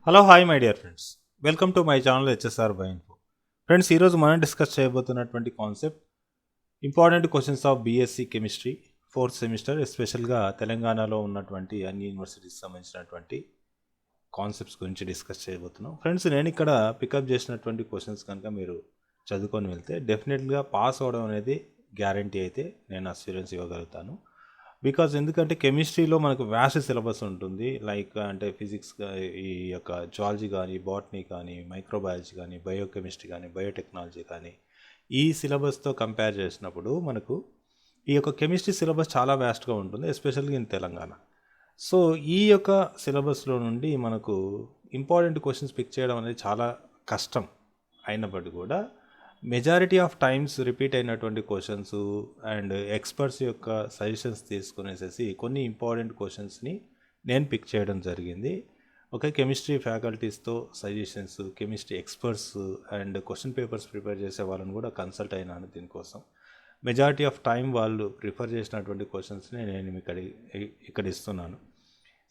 Hello hi my dear friends, welcome to my channel HSR BIOINFO. Friends, ఈరోజు మనం discuss చేయబోతున్నటువంటి concept important questions of BSc chemistry fourth semester, ఎస్పెషల్గా తెలంగాణలో ఉన్నటువంటి అన్ని యూనివర్సిటీస్ సంబంధించినటువంటి కాన్సెప్ట్స్ గురించి డిస్కస్ చేయబోతున్నాం. ఫ్రెండ్స్, నేను ఇక్కడ పికప్ చేసినటువంటి క్వశ్చన్స్ కనుక మీరు చదువుకొని వెళ్తే డెఫినెట్గా పాస్ అవ్వడం అనేది గ్యారంటీ అయితే నేను అస్యూరెన్స్ ఇవ్వగలుగుతాను. బికాజ్ ఎందుకంటే కెమిస్ట్రీలో మనకు వ్యాస్ట్ సిలబస్ ఉంటుంది. లైక్ అంటే ఫిజిక్స్, ఈ యొక్క జువాలజీ కానీ, బాటనీ కానీ, మైక్రోబయాలజీ కానీ, బయోకెమిస్ట్రీ కానీ, బయోటెక్నాలజీ కానీ, ఈ సిలబస్తో కంపేర్ చేసినప్పుడు మనకు ఈ యొక్క కెమిస్ట్రీ సిలబస్ చాలా వ్యాస్ట్గా ఉంటుంది, ఎస్పెషల్గా ఇన్ తెలంగాణ. సో ఈ యొక్క సిలబస్లో నుండి మనకు ఇంపార్టెంట్ క్వశ్చన్స్ పిక్ చేయడం అనేది చాలా కష్టం అయినప్పటికీ కూడా మెజారిటీ ఆఫ్ టైమ్స్ రిపీట్ అయినటువంటి క్వశ్చన్స్ అండ్ ఎక్స్పర్ట్స్ యొక్క సజెషన్స్ తీసుకునేసేసి కొన్ని ఇంపార్టెంట్ క్వశ్చన్స్ని నేను పిక్ చేయడం జరిగింది. ఓకే, కెమిస్ట్రీ ఫ్యాకల్టీస్తో suggestions, chemistry experts and question papers prepare చేసే వాళ్ళని కూడా కన్సల్ట్ అయినాను దీనికోసం. మెజారిటీ ఆఫ్ టైం వాళ్ళు ప్రిఫర్ చేసినటువంటి క్వశ్చన్స్ని నేను ఇక్కడ ఇస్తున్నాను.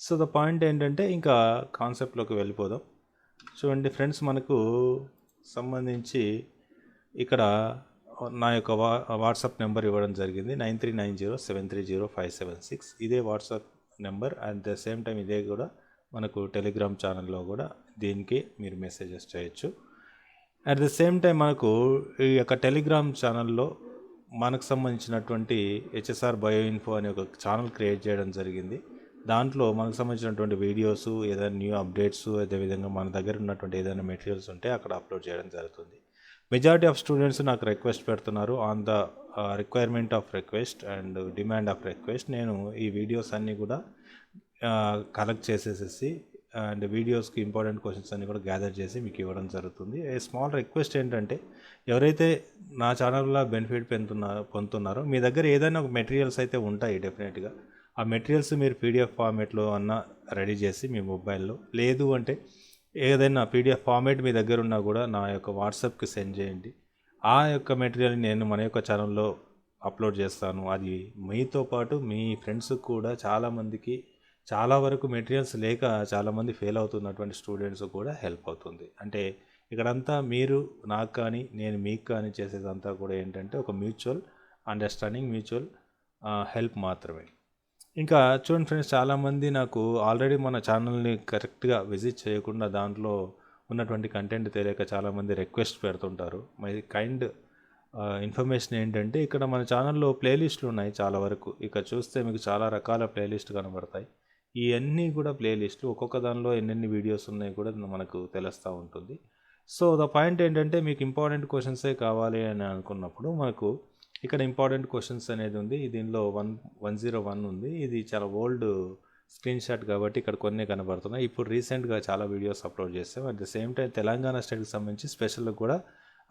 సో ద పాయింట్ ఏంటంటే ఇంకా కాన్సెప్ట్లోకి వెళ్ళిపోదాం. చూడండి ఫ్రెండ్స్, మనకు సంబంధించి ఇక్కడ నా యొక్క వాట్సాప్ నెంబర్ ఇవ్వడం జరిగింది 9390730576. ఇదే WhatsApp number. At the same time ఇదే కూడా మనకు టెలిగ్రామ్ ఛానల్లో కూడా దీనికి మీరు మెసేజెస్ చేయొచ్చు. అట్ ద సేమ్ టైం మనకు ఈ యొక్క టెలిగ్రామ్ ఛానల్లో మనకు సంబంధించినటువంటి HSR BIOINFO అనే ఒక ఛానల్ క్రియేట్ చేయడం జరిగింది. దాంట్లో మనకు సంబంధించినటువంటి వీడియోస్, ఏదైనా న్యూ అప్డేట్స్, అదేవిధంగా మన దగ్గర ఉన్నటువంటి ఏదైనా మెటీరియల్స్ ఉంటే అక్కడ అప్లోడ్ చేయడం జరుగుతుంది. మెజారిటీ ఆఫ్ స్టూడెంట్స్ నాకు రిక్వెస్ట్ పెడుతున్నారు on the requirement of request and demand of request. నేను ఈ వీడియోస్ అన్నీ కూడా కలెక్ట్ చేసేసి అండ్ వీడియోస్కి ఇంపార్టెంట్ క్వశ్చన్స్ అన్నీ కూడా గ్యాదర్ చేసి మీకు ఇవ్వడం జరుగుతుంది. ఏ స్మాల్ రిక్వెస్ట్ ఏంటంటే, ఎవరైతే నా ఛానల్లో బెనిఫిట్ పొందుతున్నారో మీ దగ్గర ఏదైనా ఒక మెటీరియల్స్ అయితే ఉంటాయి డెఫినెట్గా. ఆ మెటీరియల్స్ మీరు PDF ఫార్మేట్లో అన్నా రెడీ చేసి మీ మొబైల్లో, లేదు అంటే ఏదైనా PDF ఫార్మేట్ మీ దగ్గర ఉన్నా కూడా నా యొక్క వాట్సాప్కి సెండ్ చేయండి. ఆ యొక్క మెటీరియల్ని నేను మన యొక్క ఛానల్లో అప్లోడ్ చేస్తాను. అది మీతో పాటు మీ ఫ్రెండ్స్కి కూడా చాలామందికి, చాలా వరకు మెటీరియల్స్ లేక చాలామంది ఫెయిల్ అవుతున్నటువంటి స్టూడెంట్స్ కూడా హెల్ప్ అవుతుంది. అంటే ఇక్కడంతా మీరు నాకు కానీ నేను మీకు కానీ చేసేదంతా కూడా ఏంటంటే ఒక మ్యూచువల్ అండర్స్టాండింగ్, మ్యూచువల్ హెల్ప్ మాత్రమే. ఇంకా చూడండి ఫ్రెండ్స్, చాలామంది నాకు ఆల్రెడీ మన ఛానల్ని కరెక్ట్గా విజిట్ చేయకుండా దాంట్లో ఉన్నటువంటి కంటెంట్ తెలియక చాలామంది రిక్వెస్ట్ పెడుతుంటారు. మై కైండ్ ఇన్ఫర్మేషన్ ఏంటంటే, ఇక్కడ మన ఛానల్లో ప్లేలిస్టులు ఉన్నాయి చాలా వరకు. ఇక చూస్తే మీకు చాలా రకాల ప్లేలిస్ట్ కనబడతాయి. ఇవన్నీ కూడా ప్లేలిస్టులు, ఒక్కొక్క దానిలో ఎన్నెన్ని వీడియోస్ ఉన్నాయి కూడా మనకు తెలుస్తూ ఉంటుంది. సో ద పాయింట్ ఏంటంటే, మీకు ఇంపార్టెంట్ క్వశ్చన్సే కావాలి అని అనుకున్నప్పుడు మనకు ఇక్కడ ఇంపార్టెంట్ క్వశ్చన్స్ అనేది ఉంది. దీనిలో 101 ఉంది. ఇది చాలా ఓల్డ్ స్క్రీన్ షాట్ కాబట్టి ఇక్కడ కొన్ని కనబడుతున్నాయి. ఇప్పుడు రీసెంట్గా చాలా వీడియోస్ అప్లోడ్ చేస్తాం. At the same time Telangana స్టేట్కి సంబంధించి స్పెషల్గా కూడా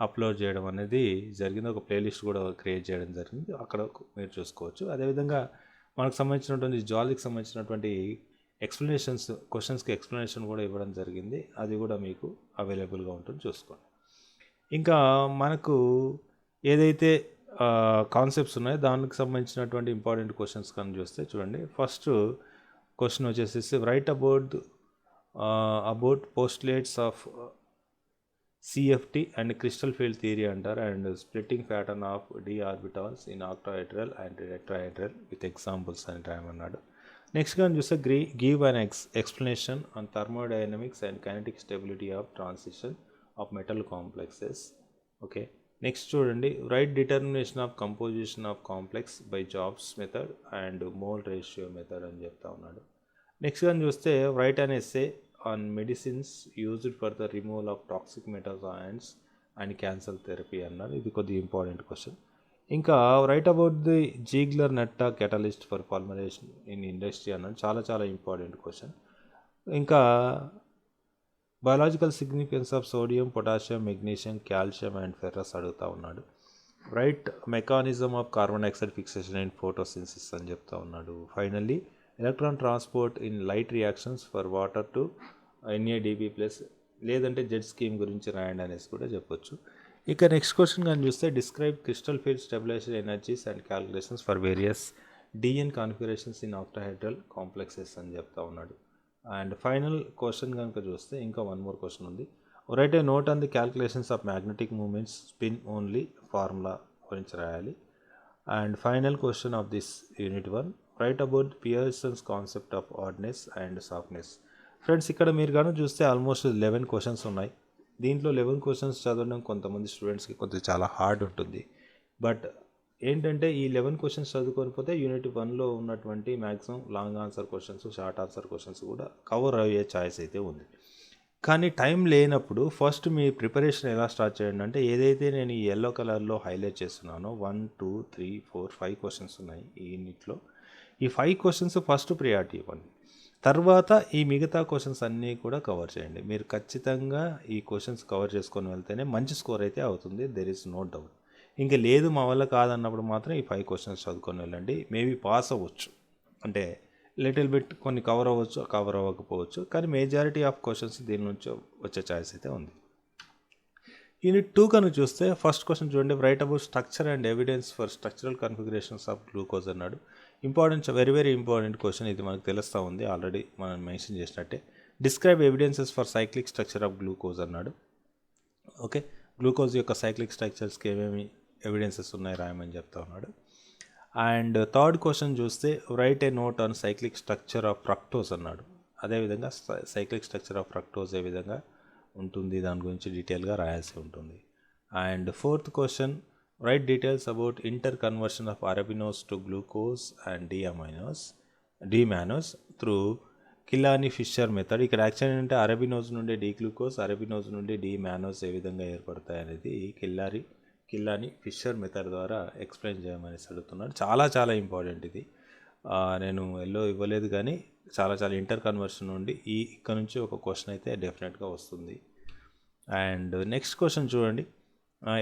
అప్లోడ్ చేయడం అనేది జరిగింది. ఒక ప్లేలిస్ట్ కూడా క్రియేట్ చేయడం జరిగింది, అక్కడ మీరు చూసుకోవచ్చు. అదేవిధంగా మనకు సంబంధించినటువంటి జువాలజీకి సంబంధించినటువంటి ఎక్స్ప్లెనేషన్స్, క్వశ్చన్స్కి ఎక్స్ప్లెనేషన్ కూడా ఇవ్వడం జరిగింది. అది కూడా మీకు అవైలబుల్గా ఉంటుంది, చూసుకోండి. ఇంకా మనకు ఏదైతే కాన్సెప్ట్స్ ఉన్నాయి దానికి సంబంధించినటువంటి ఇంపార్టెంట్ క్వశ్చన్స్ కానీ చూస్తే చూడండి. ఫస్ట్ క్వశ్చన్ వచ్చేసి write about postulates of CFT and crystal field theory అంటారు, and splitting pattern of d orbitals in octahedral and tetrahedral with examples అని రాయమన్నాడు. నెక్స్ట్ కానీ చూస్తే give an explanation on thermodynamics and kinetic stability of transition of metal complexes. Okay, next చూడండి, write determination of composition of complex by Job's method and mole ratio method అని చెప్తా ఉన్నాడు. Next కానీ చూస్తే write an essay on medicines used for the removal of toxic metals ions and cancer therapy అన్నారు. ఇది కొద్దిగా important question. ఇంకా write about the Ziegler Natta catalyst for formulation in industry అన్నాడు. చాలా చాలా ఇంపార్టెంట్ క్వశ్చన్. ఇంకా biological significance of sodium, potassium, magnesium, calcium and ferrous అడుగుతూ ఉన్నాడు. Write mechanism of carbon dioxide fixation in photosynthesis అని చెప్తా ఉన్నాడు. Finally electron transport in light reactions for water to NADP plus, లేదంటే జెడ్ స్కీమ్ గురించి రాయండి అనేసి కూడా చెప్పొచ్చు. ఇక నెక్స్ట్ క్వశ్చన్ కానీ చూస్తే describe crystal field stabilization energies and calculations for various DN configurations in octahedral complexes అని చెప్తా ఉన్నాడు. అండ్ ఫైనల్ క్వశ్చన్ కనుక చూస్తే ఇంకా వన్ మోర్ క్వశ్చన్ ఉంది. Write a note on the calculations of magnetic moments spin only formula గురించి రాయాలి. And final question of this unit 1, write about Pearson's concept of hardness and softness. Friends ఇక్కడ మీరు కనుక చూస్తే ఆల్మోస్ట్ 11 క్వశ్చన్స్ ఉన్నాయి. దీంట్లో 11 questions చదవడం కొంతమంది స్టూడెంట్స్కి కొంచెం చాలా హార్డ్ ఉంటుంది. బట్ ఏంటంటే ఈ 11 క్వశ్చన్స్ చదువుకొని పోతే యూనిట్ 1లో ఉన్నటువంటి maximum long answer questions, short answer questions కూడా కవర్ అయ్యే ఛాయిస్ అయితే ఉంది. కానీ టైం లేనప్పుడు ఫస్ట్ మీ ప్రిపరేషన్ ఎలా స్టార్ట్ చేయండి అంటే, ఏదైతే నేను ఈ ఎల్లో కలర్లో హైలైట్ చేస్తున్నానో 1 2 3 4 5 క్వశ్చన్స్ ఉన్నాయి ఈ యూనిట్లో. ఈ 5 క్వశ్చన్స్ ఫస్ట్ ప్రియారిటీ ఇవ్వండి. తర్వాత ఈ మిగతా క్వశ్చన్స్ అన్నీ కూడా కవర్ చేయండి. మీరు ఖచ్చితంగా ఈ క్వశ్చన్స్ కవర్ చేసుకొని వెళ్తేనే మంచి స్కోర్ అయితే అవుతుంది. There is no doubt. ఇంకా లేదు మా వల్ల కాదన్నప్పుడు మాత్రం ఈ 5 క్వశ్చన్స్ చదువుకొని వెళ్ళండి. మేబీ పాస్ అవ్వచ్చు, అంటే లిటిల్ బిట్ కొన్ని కవర్ అవ్వచ్చు, కవర్ అవ్వకపోవచ్చు, కానీ మేజారిటీ ఆఫ్ క్వశ్చన్స్ దీని నుంచి వచ్చే ఛాయిస్ అయితే ఉంది. యూనిట్ 2 కనుక చూస్తే ఫస్ట్ క్వశ్చన్ చూడండి, write about structure and evidence for structural configurations of glucose అన్నాడు. Important, very very important question ఇది, మనకు తెలుస్తూ ఉంది ఆల్రెడీ మనం మెన్షన్ చేసినట్టే. Describe evidences for cyclic structure of glucose అన్నాడు. ఓకే, గ్లూకోజ్ యొక్క సైక్లిక్ స్ట్రక్చర్స్కి ఏమేమి ఎవిడెన్సెస్ ఉన్నాయి రాయమని చెప్తా ఉన్నాడు. అండ్ థర్డ్ క్వశ్చన్ చూస్తే write a note on cyclic structure of fructose అన్నాడు. అదేవిధంగా సైక్లిక్ స్ట్రక్చర్ ఆఫ్ ఫ్రక్టోజ్ ఏ విధంగా ఉంటుంది దాని గురించి డీటెయిల్గా రాయాల్సి ఉంటుంది. And fourth question, write details about inter conversion of arabinose to glucose and D mannose through Kiliani Fischer method. ఇక్కడ యాక్చువల్ ఏంటంటే అరబినోస్ నుండి డీ గ్లూకోజ్, అరబినోస్ నుండి డిమానోస్ ఏ విధంగా ఏర్పడతాయి అనేది కిలాని ఫిషర్ మెథడ్ ద్వారా ఎక్స్ప్లెయిన్ చేయమని అడుగుతున్నాడు. చాలా చాలా ఇంపార్టెంట్ ఇది. నేను ఎల్లో ఇవ్వలేదు కానీ చాలా చాలా ఇంటర్ కన్వర్షన్ నుండి ఇక్కడ నుంచి ఒక క్వశ్చన్ అయితే డెఫినెట్గా వస్తుంది. అండ్ నెక్స్ట్ క్వశ్చన్ చూడండి,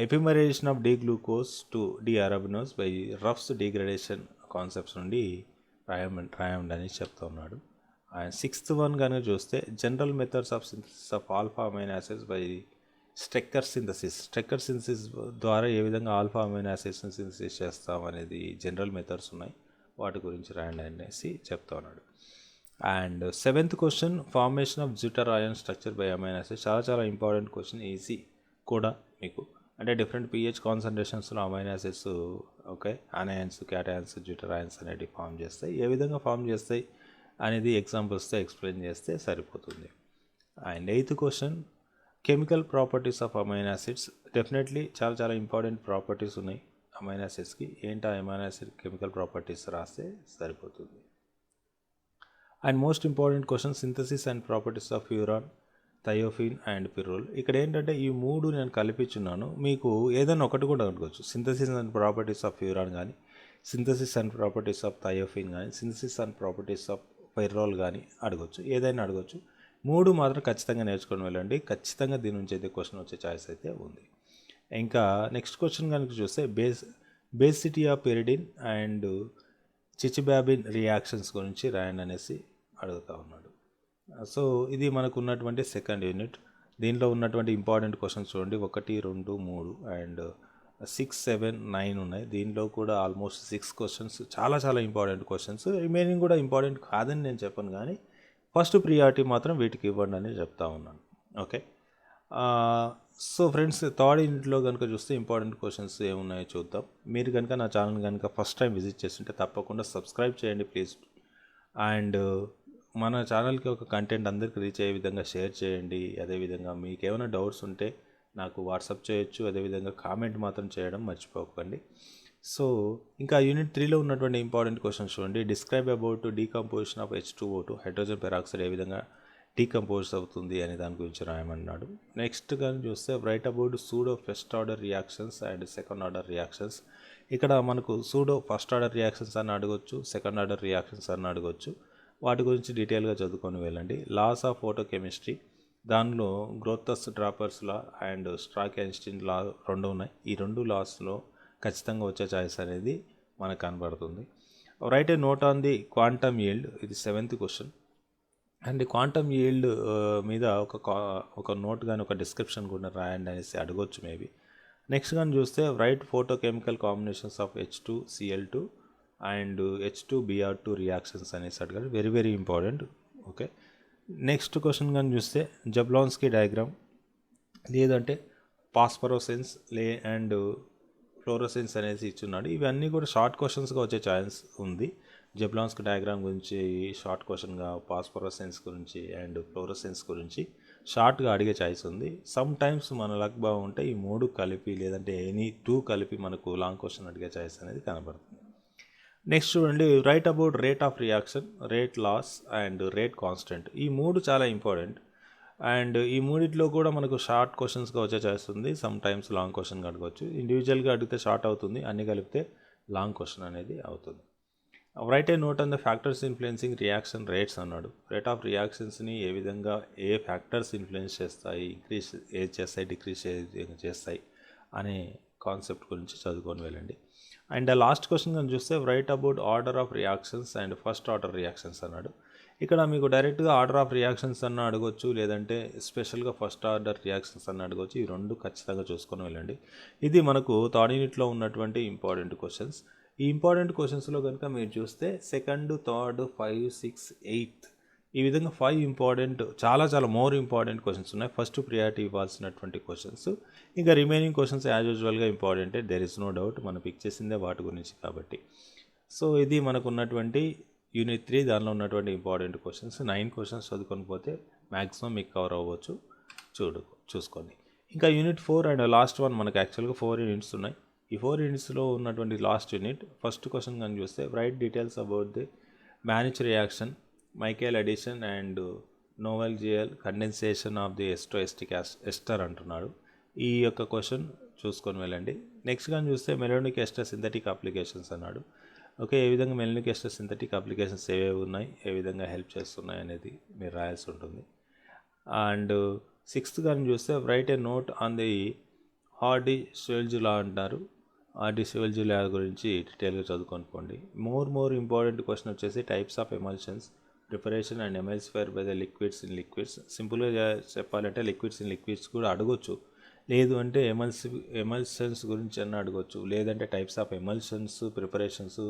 epimerization of D glucose to D arabinose by Ruff's degradation concepts నుండి రాయండి అని చెప్తా ఉన్నాడు. అండ్ సిక్స్త్ వన్ కనుక చూస్తే general methods of synthesis of alpha amino acids by structure synthesis ద్వారా ఏ విధంగా ఆల్ఫా అమైనో యాసిడ్స్ని సింథసిస్ చేస్తాం అనేది జనరల్ మెథడ్స్ ఉన్నాయి, వాటి గురించి రాయండి అనేసి చెప్తా ఉన్నాడు. And seventh question, formation of zwitter ion structure by amino acids. చాలా చాలా ఇంపార్టెంట్ క్వశ్చన్, ఈజీ కూడా మీకు, అంటే డిఫరెంట్ pH కాన్సన్ట్రేషన్స్లో amino acids, okay, anions, cations, zwitter ions అనేవి ఫామ్ చేస్తాయి. ఏ విధంగా ఫామ్ చేస్తాయి అనేది ఎగ్జాంపుల్స్తో ఎక్స్ప్లెయిన్ చేస్తే సరిపోతుంది. And eighth question, chemical properties of amino acids. Definitely చాలా చాలా ఇంపార్టెంట్ ప్రాపర్టీస్ ఉన్నాయి అమైనో యాసిడ్స్కి. ఏంటి అమైనో యాసిడ్ కెమికల్ ప్రాపర్టీస్ రాస్తే సరిపోతుంది. And most important question, synthesis and properties of furan, thiophene and pyrrole. ఇక్కడ ఏంటంటే ఈ మూడు నేను కలిపించున్నాను, మీకు ఏదైనా ఒకటి కూడా అనుకోవచ్చు. సింథసిస్ అండ్ ప్రాపర్టీస్ ఆఫ్ యూరాన్ కానీ, synthesis and properties of thiophene కానీ, సింథసిస్ అండ్ ప్రాపర్టీస్ ఆఫ్ పిరోల్ కానీ అడగొచ్చు, ఏదైనా అడగొచ్చు. మూడు మాత్రం ఖచ్చితంగా నేర్చుకొని వెళ్ళండి. ఖచ్చితంగా దీని నుంచి అయితే క్వశ్చన్ వచ్చే ఛాయిస్ అయితే ఉంది. ఇంకా నెక్స్ట్ క్వశ్చన్ కనుక చూస్తే basicity of pyridine and Chichibabin reactions గురించి రాయండి అనేసి అడుగుతూ ఉన్నాడు. సో ఇది మనకు ఉన్నటువంటి సెకండ్ యూనిట్. దీనిలో ఉన్నటువంటి ఇంపార్టెంట్ క్వశ్చన్స్ చూడండి, 1 2 3 అండ్ 6 7 9 ఉన్నాయి. దీనిలో కూడా ఆల్మోస్ట్ 6 క్వశ్చన్స్ చాలా చాలా ఇంపార్టెంట్ క్వశ్చన్స్. రిమైనింగ్ కూడా ఇంపార్టెంట్ కాదని నేను చెప్పను, కానీ ఫస్ట్ ప్రియారిటీ మాత్రం వీటికి ఇవ్వండి అని చెప్తా ఉన్నాను. ఓకే, సో ఫ్రెండ్స్, థర్డ్ యూనిట్లో కనుక చూస్తే ఇంపార్టెంట్ క్వశ్చన్స్ ఏమున్నాయో చూద్దాం. మీరు కనుక నా ఛానల్ కనుక ఫస్ట్ టైం విజిట్ చేస్తుంటే తప్పకుండా సబ్స్క్రైబ్ చేయండి ప్లీజ్. అండ్ మన ఛానల్కి ఒక కంటెంట్ అందరికీ రీచ్ అయ్యే విధంగా షేర్ చేయండి. అదేవిధంగా మీకు ఏమైనా డౌట్స్ ఉంటే నాకు వాట్సాప్ చేయొచ్చు. అదేవిధంగా కామెంట్ మాత్రం చేయడం మర్చిపోకండి. సో ఇంకా యూనిట్ 3లో ఉన్నటువంటి ఇంపార్టెంట్ క్వశ్చన్స్ చూడండి, describe about decomposition of H2O2, hydrogen peroxide ఏ విధంగా డీకంపోజ్ అవుతుంది అనే దాని గురించి రాయమన్నాడు. నెక్స్ట్ కానీ చూస్తే write about pseudo first order reactions and second order reactions. ఇక్కడ మనకు సూడో ఫస్ట్ ఆర్డర్ రియాక్షన్స్ అని అడగొచ్చు, సెకండ్ ఆర్డర్ రియాక్షన్స్ అని అడగొచ్చు. వాటి గురించి డీటెయిల్గా చదువుకొని వెళ్ళండి. లాస్ ఆఫ్ ఫోటోకెమిస్ట్రీ, దానిలో గ్రోతస్ డ్రాపర్స్ లా అండ్ స్ట్రాక్ ఐన్స్టీన్ లా 2 ఉన్నాయి. ఈ 2 లాస్లో ఖచ్చితంగా వచ్చే ఛాయిస్ అనేది మనకు కనబడుతుంది. Right a note on the quantum yield, ఇది 7th question. And quantum yield మీద ఒక నోట్ కానీ ఒక డిస్క్రిప్షన్ కూడా రాయండి అనేసి అడగొచ్చు మేబీ. నెక్స్ట్ కానీ చూస్తే right photochemical combinations of H2Cl2 and H2Br2 reactions అనేసి అడగాలి. Very very important. Okay, next question కానీ చూస్తే జబ్లాన్స్కీ డయాగ్రామ్ లేదంటే పాస్పరోసెన్స్ అండ్ ఫ్లోరోసెన్స్ అనేసి ఇచ్చున్నాడు. ఇవన్నీ కూడా షార్ట్ క్వశ్చన్స్గా వచ్చే ఛాన్స్ ఉంది. జబ్లాన్స్కీ డయాగ్రామ్ గురించి షార్ట్ క్వశ్చన్గా, పాస్పరోసెన్స్ గురించి అండ్ ఫ్లోరోసెన్స్ గురించి షార్ట్గా అడిగే ఛాయిస్ ఉంది. సమ్ టైమ్స్ మన లక్ బాగుంటే ఈ 3 కలిపి లేదంటే ఎనీ 2 కలిపి మనకు లాంగ్ క్వశ్చన్ అడిగే ఛాయిస్ అనేది కనబడుతుంది. నెక్స్ట్ చూడండి, write about rate of reaction, rate laws and rate constant. ఈ 3 చాలా ఇంపార్టెంట్ అండ్ ఈ మూడిట్లో కూడా మనకు షార్ట్ క్వశ్చన్స్గా వచ్చే ఛాయిస్ ఉంది. సమ్ టైమ్స్ లాంగ్ క్వశ్చన్గా అడగవచ్చు. ఇండివిజువల్గా అడిగితే షార్ట్ అవుతుంది, అన్ని కలిపితే లాంగ్ క్వశ్చన్ అనేది అవుతుంది. Right a note on the factors influencing reaction rates అన్నాడు. రేట్ ఆఫ్ రియాక్షన్స్ని ఏ విధంగా ఏ ఫ్యాక్టర్స్ ఇన్ఫ్లుయెన్స్ చేస్తాయి, ఇంక్రీజ్ ఏది చేస్తాయి, డిక్రీజ్ చేస్తాయి అనే కాన్సెప్ట్ గురించి చదువుకొని వెళ్ళండి. అండ్ లాస్ట్ క్వశ్చన్ కానీ చూస్తే write about order of reactions and first order reactions అన్నాడు. ఇక్కడ మీకు డైరెక్ట్గా ఆర్డర్ ఆఫ్ రియాక్షన్స్ అన్న అడగవచ్చు, లేదంటే స్పెషల్గా ఫస్ట్ ఆర్డర్ రియాక్షన్స్ అన్న అడగవచ్చు. ఈ 2 ఖచ్చితంగా చూసుకొని వెళ్ళండి. ఇది మనకు థర్డ్ యూనిట్లో ఉన్నటువంటి ఇంపార్టెంట్ క్వశ్చన్స్. ఈ ఇంపార్టెంట్ క్వశ్చన్స్లో కనుక మీరు చూస్తే 2nd, 3rd, 5, 6, 8 ఈ విధంగా 5 ఇంపార్టెంట్ చాలా మోర్ ఇంపార్టెంట్ క్వశ్చన్స్ ఉన్నాయి. ఫస్ట్ ప్రియారిటీ ఇవ్వాల్సినటువంటి క్వశ్చన్స్. ఇంకా రిమైనింగ్ క్వశ్చన్స్ యాజ్ యూజువల్గా ఇంపార్టెంటే, దెర్ ఇస్ నో డౌట్. మనం పిక్ చేసిందే వాటి గురించి కాబట్టి. సో ఇది మనకు ఉన్నటువంటి యూనిట్ 3, దానిలో ఉన్నటువంటి ఇంపార్టెంట్ క్వశ్చన్స్. 9 క్వశ్చన్స్ చదువుకొని పోతే మ్యాక్సిమం మీకు కవర్ అవ్వచ్చు. చూసుకోండి. ఇంకా యూనిట్ 4 అండ్ లాస్ట్ వన్ మనకు యాక్చువల్గా 4 యూనిట్స్ ఉన్నాయి. ఈ 4 యూనిట్స్లో ఉన్నటువంటి లాస్ట్ యూనిట్ ఫస్ట్ క్వశ్చన్ కానీ చూస్తే write details about the Mannich reaction, Michael addition and Knoevenagel condensation of the acetoacetic ester అంటున్నాడు. ఈ యొక్క క్వశ్చన్ చూసుకొని వెళ్ళండి. నెక్స్ట్ కానీ చూస్తే మెలోనిక్ ఎస్టర్ సింథటిక్ అప్లికేషన్స్ అన్నాడు. ఓకే, ఏ విధంగా మెలోనిక్ ఎస్టర్ సింథటిక్ అప్లికేషన్స్ ఏవేవి ఉన్నాయి, ఏ విధంగా హెల్ప్ చేస్తున్నాయి అనేది మీరు రాయాల్సి ఉంటుంది. అండ్ 6th కానీ చూస్తే write a note on the Hardy Schulze law అంటారు. హార్డీ స్వెల్జ్ లా గురించి డీటెయిల్గా చదువుకోనుకోండి. మోర్ ఇంపార్టెంట్ క్వశ్చన్ వచ్చేసి types of emulsions, preparation and emulsifier by the liquids in liquids. సింపుల్గా చెప్పాలంటే లిక్విడ్స్ ఇన్ లిక్విడ్స్ కూడా అడగొచ్చు, లేదు అంటే ఎమల్షన్స్ గురించి అన్న అడగొచ్చు, లేదంటే టైప్స్ ఆఫ్ ఎమల్షన్స్, ప్రిపరేషన్స్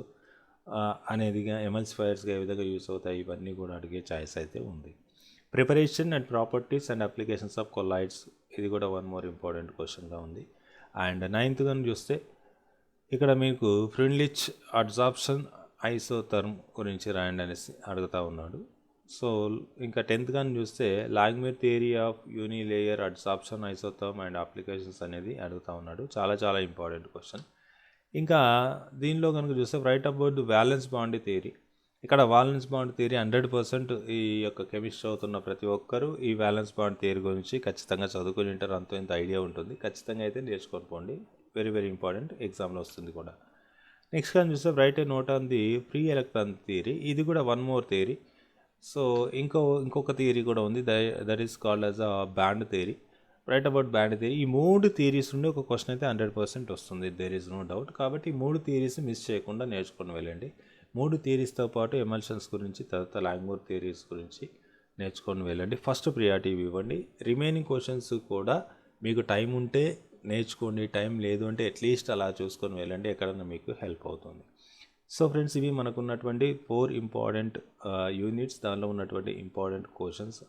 అనేదిగా ఎమల్సిఫైర్స్గా ఏ విధంగా యూస్ అవుతాయి, ఇవన్నీ కూడా అడిగే ఛాయిస్ అయితే ఉంది. Preparation and properties and applications of colloids, ఇది కూడా వన్ మోర్ ఇంపార్టెంట్ క్వశ్చన్గా ఉంది. అండ్ 9th కానీ చూస్తే ఇక్కడ మీకు ఫ్రిన్లిచ్ అబ్జార్ప్షన్ ఐసోథర్మ్ గురించి రాయండి అనేసి అడుగుతూ ఉన్నాడు. సో ఇంకా 10th కానీ చూస్తే Langmuir theory of unilayer adsorption isotherm and applications అనేది అడుగుతూ ఉన్నాడు. చాలా ఇంపార్టెంట్ క్వశ్చన్. ఇంకా దీనిలో కనుక చూస్తే write about the valence bond theory. ఇక్కడ వ్యాలెన్స్ బాండ్ థియరీ 100% ఈ యొక్క కెమిస్ట్రీ చదువుతున్న ప్రతి ఒక్కరూ ఈ వ్యాలెన్స్ బాండ్ థియరీ గురించి ఖచ్చితంగా చదువుకుని ఉంటారు. అంత ఇంత ఐడియా ఉంటుంది. ఖచ్చితంగా అయితే నేర్చుకొని పోండి. వెరీ ఇంపార్టెంట్, ఎగ్జామ్లో వస్తుంది కూడా. నెక్స్ట్ కానీ చూస్తే write a note on the free electron theory. ఇది కూడా వన్ మోర్ థియరీ. సో ఇంకొక థియరీ కూడా ఉంది, that is called as a band theory. Write about band theory. ఈ 3 థియరీస్ నుండి ఒక క్వశ్చన్ అయితే 100% వస్తుంది, దేర్ ఈజ్ నో డౌట్. కాబట్టి ఈ 3 థియరీస్ మిస్ చేయకుండా నేర్చుకొని వెళ్ళండి. 3 థియరీస్తో పాటు ఎమల్షన్స్ గురించి, తర్వాత లాంగ్మోర్ థియరీస్ గురించి నేర్చుకొని వెళ్ళండి. ఫస్ట్ ప్రియారిటీ ఇవ్వండి. రిమైనింగ్ క్వశ్చన్స్ కూడా మీకు టైం ఉంటే నేర్చుకోండి, టైం లేదు అంటే అట్లీస్ట్ అలా చూసుకొని వెళ్ళండి, ఎక్కడన్నా మీకు హెల్ప్ అవుతుంది. సో ఫ్రెండ్స్, ఇవి మనకు ఉన్నటువంటి 4 ఇంపార్టెంట్ యూనిట్స్, దానిలో ఉన్నటువంటి ఇంపార్టెంట్ క్వశ్చన్స్.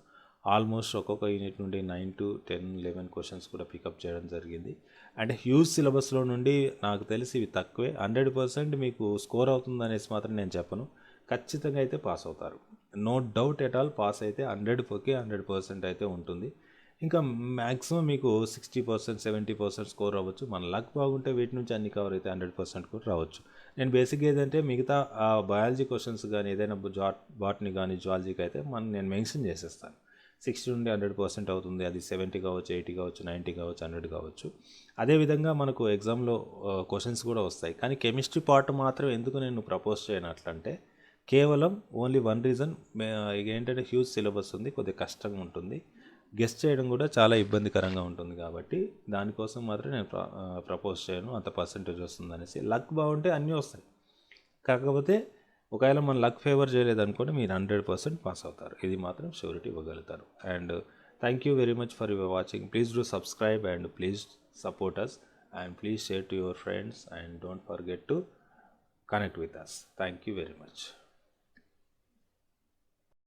ఆల్మోస్ట్ ఒక్కొక్క యూనిట్ నుండి 9 to 10, 11 క్వశ్చన్స్ కూడా పికప్ చేయడం జరిగింది. అండ్ హ్యూజ్ సిలబస్లో నుండి నాకు తెలిసి ఇవి తక్కువే. 100% మీకు స్కోర్ అవుతుంది అనేసి మాత్రం నేను చెప్పను. ఖచ్చితంగా అయితే పాస్ అవుతారు, no doubt at all. Pass అయితే 100% అయితే ఉంటుంది. ఇంకా మ్యాక్సిమం మీకు 60%, 70% స్కోర్ అవ్వచ్చు. మన లక్ బాగుంటే వీటి నుంచి అన్ని కవర్ అయితే 100% కూడా రావచ్చు. నేను బేసిక్గా ఏదంటే మిగతా బయాలజీ క్వశ్చన్స్ కానీ ఏదైనా బాటనీ కానీ జువాలజీకి అయితే నేను మెన్షన్ చేసేస్తాను. 60 నుండి 100% అవుతుంది. అది 70 కావచ్చు, 80 కావచ్చు, 90 కావచ్చు, 100 కావచ్చు. అదేవిధంగా మనకు ఎగ్జామ్లో క్వశ్చన్స్ కూడా వస్తాయి. కానీ కెమిస్ట్రీ పార్ట్ మాత్రం ఎందుకు నేను ప్రపోజ్ చేయను అట్లంటే, కేవలం ఓన్లీ వన్ రీజన్, ఏంటంటే హ్యూజ్ సిలబస్ ఉంది, కొద్దిగా కష్టంగా ఉంటుంది, గెస్ట్ చేయడం కూడా చాలా ఇబ్బందికరంగా ఉంటుంది. కాబట్టి దానికోసం మాత్రం నేను ప్రపోజ్ చేయను, అంత పర్సెంటేజ్ వస్తుంది అనేసి. లక్ బాగుంటే అన్నీ వస్తాయి. కాకపోతే ఒకవేళ మన లక్ ఫేవర్ చేయలేదనుకోండి, మీరు 100% పాస్ అవుతారు. ఇది మాత్రం షూరిటీ ఇవ్వగలుగుతారు. And thank you very much for your watching. Please do subscribe and please support us and please share to your friends and don't forget to connect with us. Thank you very much.